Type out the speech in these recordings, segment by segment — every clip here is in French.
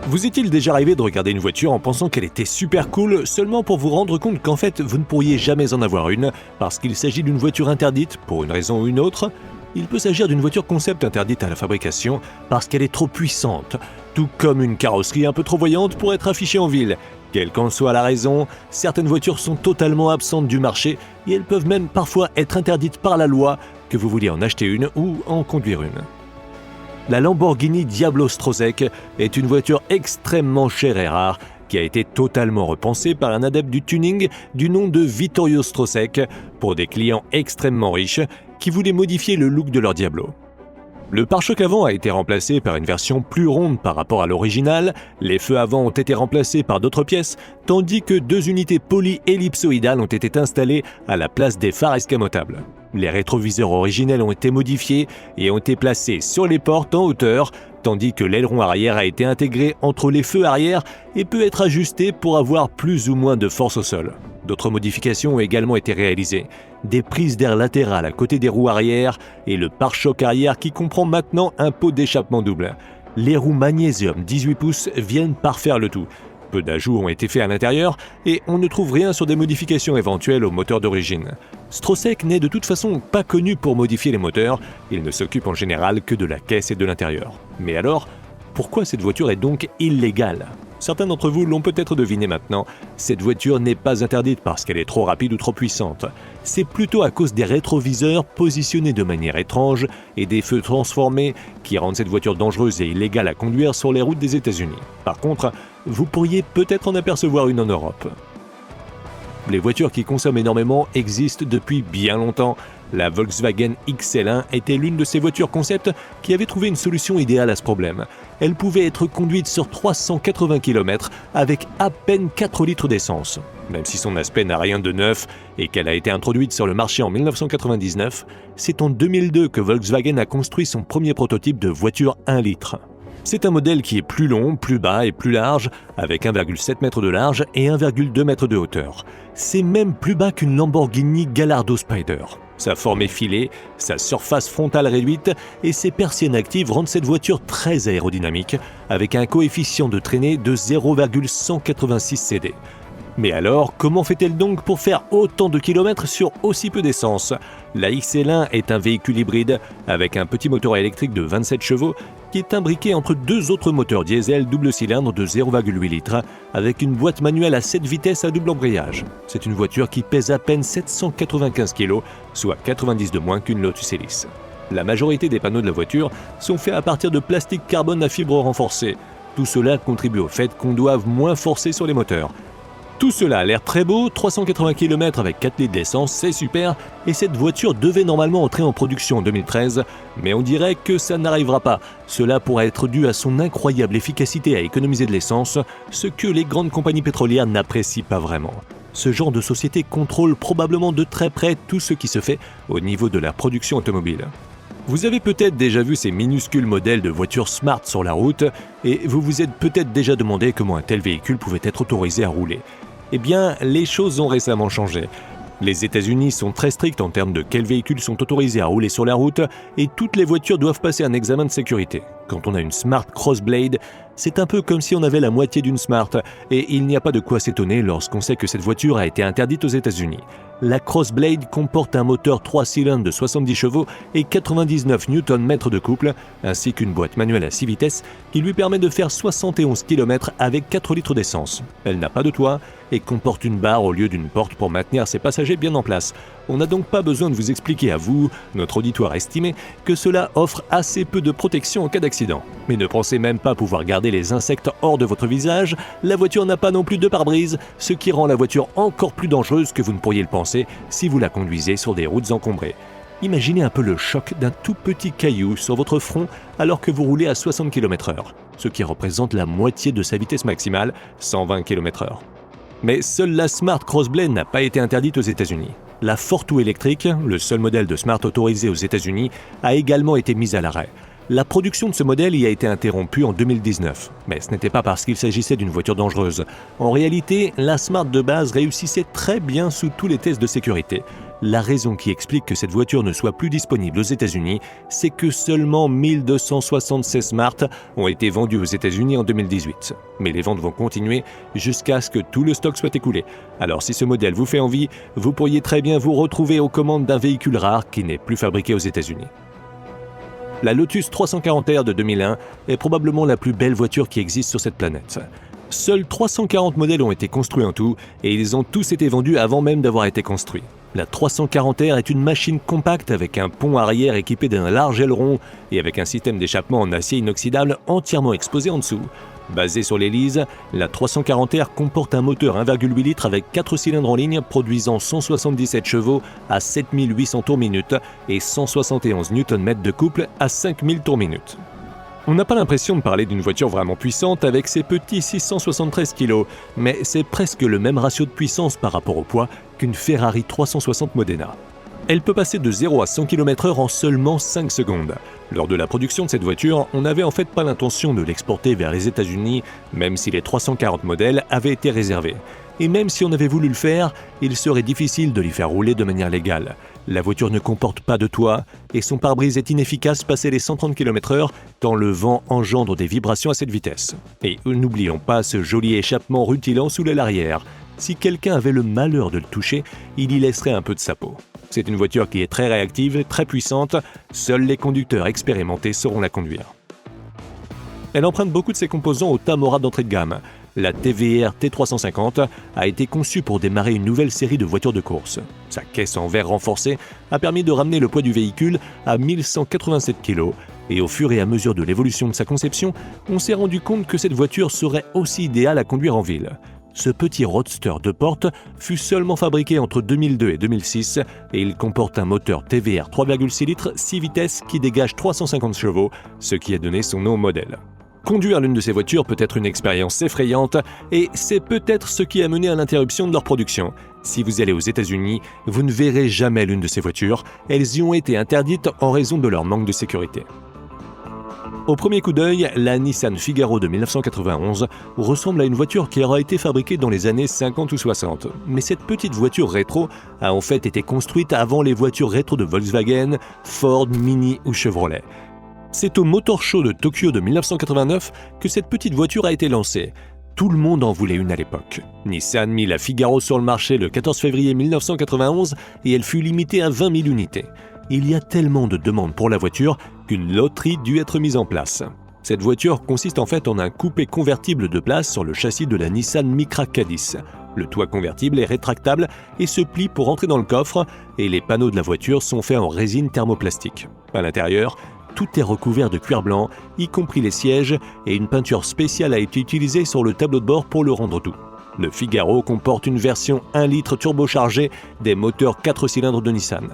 Vous est-il déjà arrivé de regarder une voiture en pensant qu'elle était super cool, seulement pour vous rendre compte qu'en fait vous ne pourriez jamais en avoir une, parce qu'il s'agit d'une voiture interdite, pour une raison ou une autre? Il peut s'agir d'une voiture concept interdite à la fabrication, parce qu'elle est trop puissante, tout comme une carrosserie un peu trop voyante pour être affichée en ville. Quelle qu'en soit la raison, certaines voitures sont totalement absentes du marché, et elles peuvent même parfois être interdites par la loi, que vous vouliez en acheter une ou en conduire une. La Lamborghini Diablo Strosek est une voiture extrêmement chère et rare qui a été totalement repensée par un adepte du tuning du nom de Vittorio Strosek pour des clients extrêmement riches qui voulaient modifier le look de leur Diablo. Le pare-choc avant a été remplacé par une version plus ronde par rapport à l'original, les feux avant ont été remplacés par d'autres pièces, tandis que 2 unités polyellipsoïdales ont été installées à la place des phares escamotables. Les rétroviseurs originels ont été modifiés et ont été placés sur les portes en hauteur, tandis que l'aileron arrière a été intégré entre les feux arrière et peut être ajusté pour avoir plus ou moins de force au sol. D'autres modifications ont également été réalisées. Des prises d'air latérales à côté des roues arrière et le pare-choc arrière qui comprend maintenant un pot d'échappement double. Les roues magnésium 18 pouces viennent parfaire le tout. Peu d'ajouts ont été faits à l'intérieur et on ne trouve rien sur des modifications éventuelles au moteur d'origine. Strosek n'est de toute façon pas connu pour modifier les moteurs, il ne s'occupe en général que de la caisse et de l'intérieur. Mais alors, pourquoi cette voiture est donc illégale ? Certains d'entre vous l'ont peut-être deviné maintenant, cette voiture n'est pas interdite parce qu'elle est trop rapide ou trop puissante. C'est plutôt à cause des rétroviseurs positionnés de manière étrange et des feux transformés qui rendent cette voiture dangereuse et illégale à conduire sur les routes des États-Unis. Par contre, vous pourriez peut-être en apercevoir une en Europe. Les voitures qui consomment énormément existent depuis bien longtemps. La Volkswagen XL1 était l'une de ces voitures concept qui avait trouvé une solution idéale à ce problème. Elle pouvait être conduite sur 380 km avec à peine 4 litres d'essence. Même si son aspect n'a rien de neuf et qu'elle a été introduite sur le marché en 1999, c'est en 2002 que Volkswagen a construit son premier prototype de voiture 1 litre. C'est un modèle qui est plus long, plus bas et plus large, avec 1,7 m de large et 1,2 m de hauteur. C'est même plus bas qu'une Lamborghini Gallardo Spider. Sa forme est filée, sa surface frontale réduite et ses persiennes actives rendent cette voiture très aérodynamique, avec un coefficient de traînée de 0,186 CD. Mais alors, comment fait-elle donc pour faire autant de kilomètres sur aussi peu d'essence ? La XL1 est un véhicule hybride avec un petit moteur électrique de 27 chevaux qui est imbriqué entre 2 autres moteurs diesel double cylindre de 0,8 litres avec une boîte manuelle à 7 vitesses à double embrayage. C'est une voiture qui pèse à peine 795 kg, soit 90 de moins qu'une Lotus Elise. La majorité des panneaux de la voiture sont faits à partir de plastique carbone à fibre renforcée. Tout cela contribue au fait qu'on doive moins forcer sur les moteurs. Tout cela a l'air très beau, 380 km avec 4 litres d'essence, c'est super, et cette voiture devait normalement entrer en production en 2013, mais on dirait que ça n'arrivera pas. Cela pourrait être dû à son incroyable efficacité à économiser de l'essence, ce que les grandes compagnies pétrolières n'apprécient pas vraiment. Ce genre de société contrôle probablement de très près tout ce qui se fait au niveau de la production automobile. Vous avez peut-être déjà vu ces minuscules modèles de voitures smart sur la route, et vous vous êtes peut-être déjà demandé comment un tel véhicule pouvait être autorisé à rouler. Eh bien, les choses ont récemment changé. Les États-Unis sont très stricts en termes de quels véhicules sont autorisés à rouler sur la route et toutes les voitures doivent passer un examen de sécurité. Quand on a une Smart Crossblade, c'est un peu comme si on avait la moitié d'une Smart et il n'y a pas de quoi s'étonner lorsqu'on sait que cette voiture a été interdite aux États-Unis. La Crossblade comporte un moteur 3 cylindres de 70 chevaux et 99 Nm de couple, ainsi qu'une boîte manuelle à 6 vitesses qui lui permet de faire 71 km avec 4 litres d'essence. Elle n'a pas de toit et comporte une barre au lieu d'une porte pour maintenir ses passagers bien en place. On n'a donc pas besoin de vous expliquer à vous, notre auditoire estimé, que cela offre assez peu de protection en cas d'accident. Mais ne pensez même pas pouvoir garder les insectes hors de votre visage, la voiture n'a pas non plus de pare-brise, ce qui rend la voiture encore plus dangereuse que vous ne pourriez le penser si vous la conduisez sur des routes encombrées. Imaginez un peu le choc d'un tout petit caillou sur votre front alors que vous roulez à 60 km/h, ce qui représente la moitié de sa vitesse maximale, 120 km/h. Mais seule la Smart Crossblade n'a pas été interdite aux États-Unis. La Fortwo électrique, le seul modèle de Smart autorisé aux États-Unis, a également été mise à l'arrêt. La production de ce modèle y a été interrompue en 2019. Mais ce n'était pas parce qu'il s'agissait d'une voiture dangereuse. En réalité, la Smart de base réussissait très bien sous tous les tests de sécurité. La raison qui explique que cette voiture ne soit plus disponible aux États-Unis, c'est que seulement 1276 Smart ont été vendus aux États-Unis en 2018. Mais les ventes vont continuer jusqu'à ce que tout le stock soit écoulé. Alors si ce modèle vous fait envie, vous pourriez très bien vous retrouver aux commandes d'un véhicule rare qui n'est plus fabriqué aux États-Unis. La Lotus 340R de 2001 est probablement la plus belle voiture qui existe sur cette planète. Seuls 340 modèles ont été construits en tout et ils ont tous été vendus avant même d'avoir été construits. La 340R est une machine compacte avec un pont arrière équipé d'un large aileron et avec un système d'échappement en acier inoxydable entièrement exposé en dessous. Basée sur l'hélice, la 340R comporte un moteur 1,8 litres avec 4 cylindres en ligne produisant 177 chevaux à 7800 tours-minute et 171 Nm de couple à 5000 tours-minute. On n'a pas l'impression de parler d'une voiture vraiment puissante avec ses petits 673 kg, mais c'est presque le même ratio de puissance par rapport au poids qu'une Ferrari 360 Modena. Elle peut passer de 0 à 100 km/h en seulement 5 secondes. Lors de la production de cette voiture, on n'avait en fait pas l'intention de l'exporter vers les États-Unis, même si les 340 modèles avaient été réservés. Et même si on avait voulu le faire, il serait difficile de l'y faire rouler de manière légale. La voiture ne comporte pas de toit et son pare-brise est inefficace passé les 130 km/h tant le vent engendre des vibrations à cette vitesse. Et n'oublions pas ce joli échappement rutilant sous l'aile arrière. Si quelqu'un avait le malheur de le toucher, il y laisserait un peu de sa peau. C'est une voiture qui est très réactive, très puissante, seuls les conducteurs expérimentés sauront la conduire. Elle emprunte beaucoup de ses composants au Tamora d'entrée de gamme. La TVR T350 a été conçue pour démarrer une nouvelle série de voitures de course. Sa caisse en verre renforcée a permis de ramener le poids du véhicule à 1187 kg et au fur et à mesure de l'évolution de sa conception, on s'est rendu compte que cette voiture serait aussi idéale à conduire en ville. Ce petit roadster de porte fut seulement fabriqué entre 2002 et 2006 et il comporte un moteur TVR 3,6 litres 6 vitesses qui dégage 350 chevaux, ce qui a donné son nom au modèle. Conduire l'une de ces voitures peut être une expérience effrayante et c'est peut-être ce qui a mené à l'interruption de leur production. Si vous allez aux États-Unis, vous ne verrez jamais l'une de ces voitures, elles y ont été interdites en raison de leur manque de sécurité. Au premier coup d'œil, la Nissan Figaro de 1991 ressemble à une voiture qui aura été fabriquée dans les années 50 ou 60. Mais cette petite voiture rétro a en fait été construite avant les voitures rétro de Volkswagen, Ford, Mini ou Chevrolet. C'est au Motor Show de Tokyo de 1989 que cette petite voiture a été lancée. Tout le monde en voulait une à l'époque. Nissan mit la Figaro sur le marché le 14 février 1991 et elle fut limitée à 20 000 unités. Il y a tellement de demandes pour la voiture qu'une loterie dut être mise en place. Cette voiture consiste en fait en un coupé convertible de place sur le châssis de la Nissan Micra K10. Le toit convertible est rétractable et se plie pour entrer dans le coffre et les panneaux de la voiture sont faits en résine thermoplastique. À l'intérieur, tout est recouvert de cuir blanc, y compris les sièges, et une peinture spéciale a été utilisée sur le tableau de bord pour le rendre doux. Le Figaro comporte une version 1 litre turbochargée des moteurs 4 cylindres de Nissan.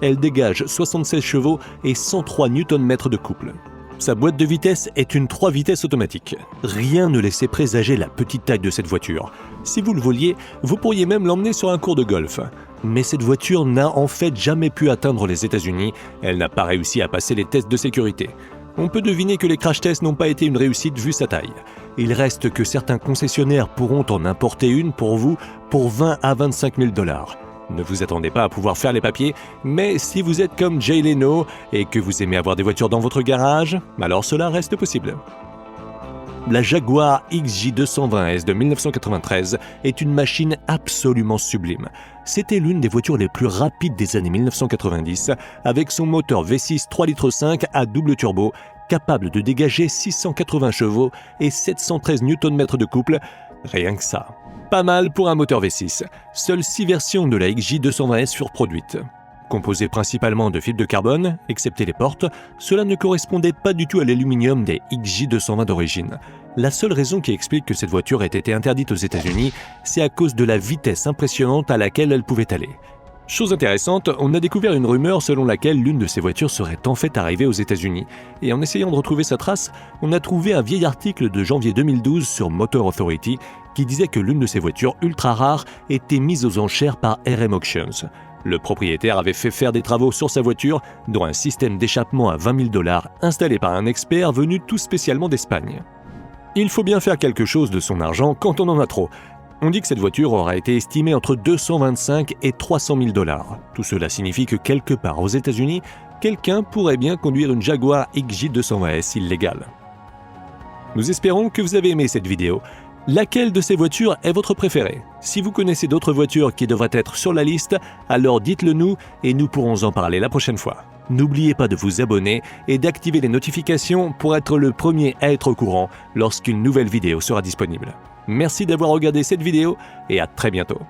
Elle dégage 76 chevaux et 103 Nm de couple. Sa boîte de vitesses est une 3 vitesses automatique. Rien ne laissait présager la petite taille de cette voiture. Si vous le vouliez, vous pourriez même l'emmener sur un cours de golf. Mais cette voiture n'a en fait jamais pu atteindre les États-Unis. Elle n'a pas réussi à passer les tests de sécurité. On peut deviner que les crash tests n'ont pas été une réussite vu sa taille. Il reste que certains concessionnaires pourront en importer une pour vous pour 20 à 25 000 $. Ne vous attendez pas à pouvoir faire les papiers, mais si vous êtes comme Jay Leno et que vous aimez avoir des voitures dans votre garage, alors cela reste possible. La Jaguar XJ220S de 1993 est une machine absolument sublime. C'était l'une des voitures les plus rapides des années 1990 avec son moteur V6 3,5 litres à double turbo, capable de dégager 680 chevaux et 713 Nm de couple, rien que ça. Pas mal pour un moteur V6. Seules 6 versions de la XJ220S furent produites. Composée principalement de fibres de carbone, excepté les portes, cela ne correspondait pas du tout à l'aluminium des XJ220 d'origine. La seule raison qui explique que cette voiture ait été interdite aux États-Unis, c'est à cause de la vitesse impressionnante à laquelle elle pouvait aller. Chose intéressante, on a découvert une rumeur selon laquelle l'une de ces voitures serait en fait arrivée aux États-Unis. Et en essayant de retrouver sa trace, on a trouvé un vieil article de janvier 2012 sur Motor Authority qui disait que l'une de ces voitures ultra rares était mise aux enchères par RM Auctions. Le propriétaire avait fait faire des travaux sur sa voiture, dont un système d'échappement à 20 000 $ installé par un expert venu tout spécialement d'Espagne. Il faut bien faire quelque chose de son argent quand on en a trop. On dit que cette voiture aura été estimée entre 225 et 300 000 $. Tout cela signifie que quelque part aux États-Unis, quelqu'un pourrait bien conduire une Jaguar XJ220S illégale. Nous espérons que vous avez aimé cette vidéo. Laquelle de ces voitures est votre préférée? Si vous connaissez d'autres voitures qui devraient être sur la liste, alors dites-le nous et nous pourrons en parler la prochaine fois. N'oubliez pas de vous abonner et d'activer les notifications pour être le premier à être au courant lorsqu'une nouvelle vidéo sera disponible. Merci d'avoir regardé cette vidéo et à très bientôt.